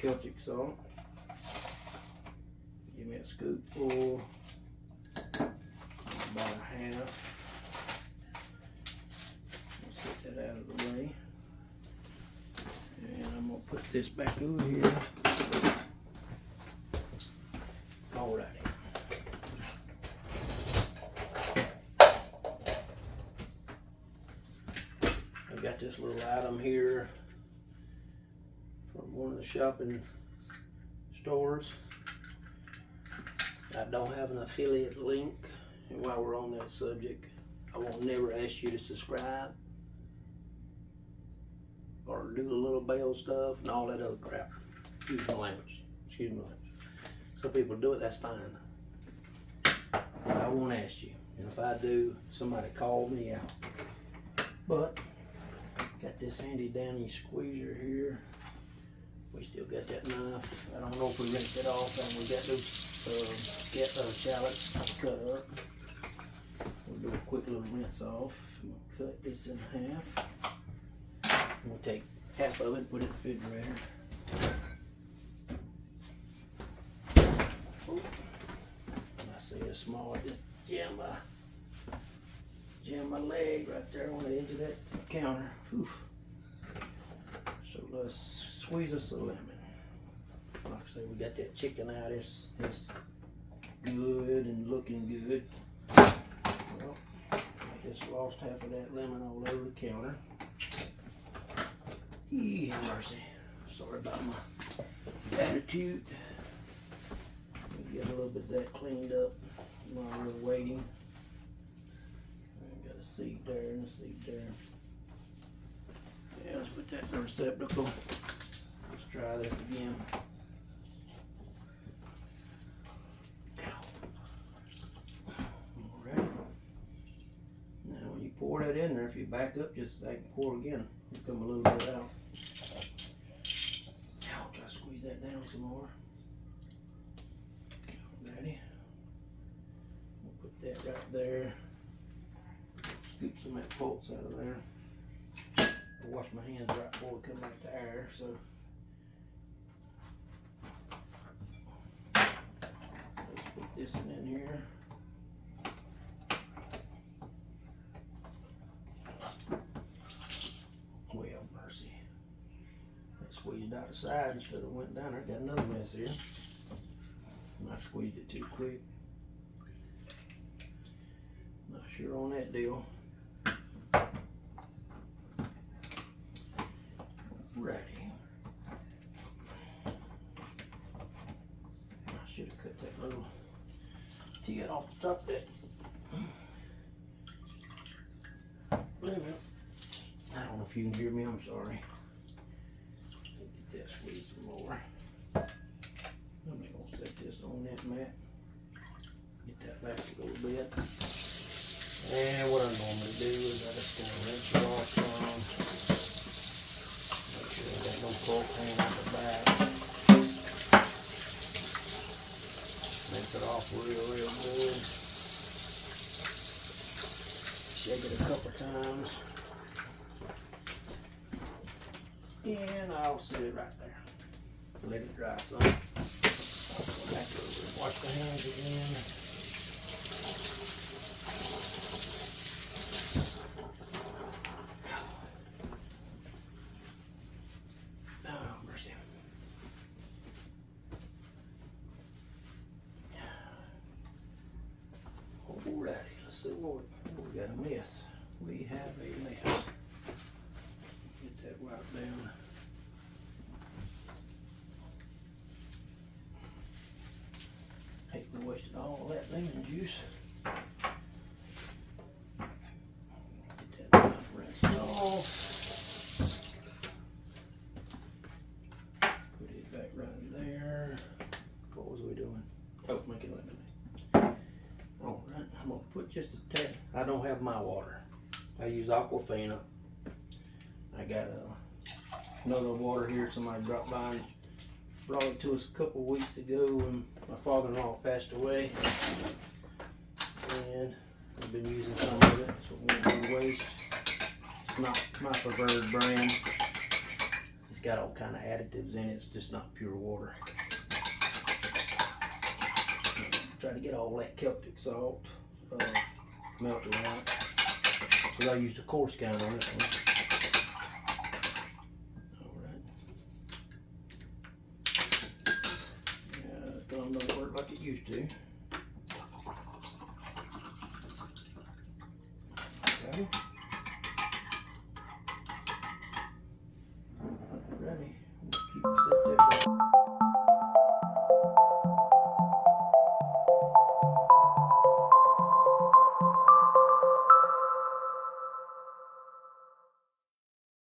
Celtic salt. Give me a scoopful, about a half. I'll set that out of the way. And I'm going to put this back over here. Alrighty. I got this little item here from one of the shopping stores. I don't have an affiliate link, and while we're on that subject, I won't never ask you to subscribe or do the little bell stuff and all that other crap. Excuse my language. Excuse my language. Some people do it, that's fine. But I won't ask you. And if I do, somebody call me out. But got this handy dandy squeezer here. We still got that knife. I don't know if we rinsed it off, and we got those shallots cut up. We'll do a quick little rinse off. I'm gonna cut this in half. We'll take half of it and put it in the refrigerator. Oh, I see a small, just jam my leg right there on the edge of that counter. Oof. So let's squeeze us a lemon. Like I say, we got that chicken out. It's good and looking good. Well, I just lost half of that lemon all over the counter. Yeah, mercy. Sorry about my attitude. Let me get a little bit of that cleaned up while we're waiting. I got a seed there and a seed there. Yeah, let's put that in the receptacle. Let's try this again. Alright. Now when you pour that in there, if you back up just a second, pour again. It'll come a little bit out. I'll try to squeeze that down some more. Alrighty. We'll put that right there. Scoop some of that pulse out of there. I wash my hands right before we come back to air, so let's put this in here. Well, mercy. I squeezed out the side instead of went down there. Got another mess here. I squeezed it too quick. Not sure on that deal. Ready. I should have cut that little tip off the top of that lemon. I don't know if you can hear me, I'm sorry. Get that squeeze some more. I'm just gonna set this on that mat. Get that last a little bit. And what I normally do is I just gonna rinse it off some. Got no propane out the back. Rinse it off real good. Shake it a couple times. And I'll set it right there. Let it dry some. Go back over and wash the hands again. Alrighty, let's see what we got a mess. We have a mess. Get that wiped down. Hate we wasted all that lemon juice. Get that knife rinsed off. Put it back right there. What was we doing? Oh, making lemonade. Alright, I'm going to put just a tad. I don't have my water. I use Aquafina. I got another water here somebody dropped by and brought it to us a couple weeks ago when my father-in-law passed away. And I've been using some of it, so it won't go to waste. It's not my preferred brand. It's got all kind of additives in it. It's just not pure water. Try to get all that Celtic salt melted out. Because I used a coarse kind on this one. Alright. Yeah, the thumb don't work like it used to.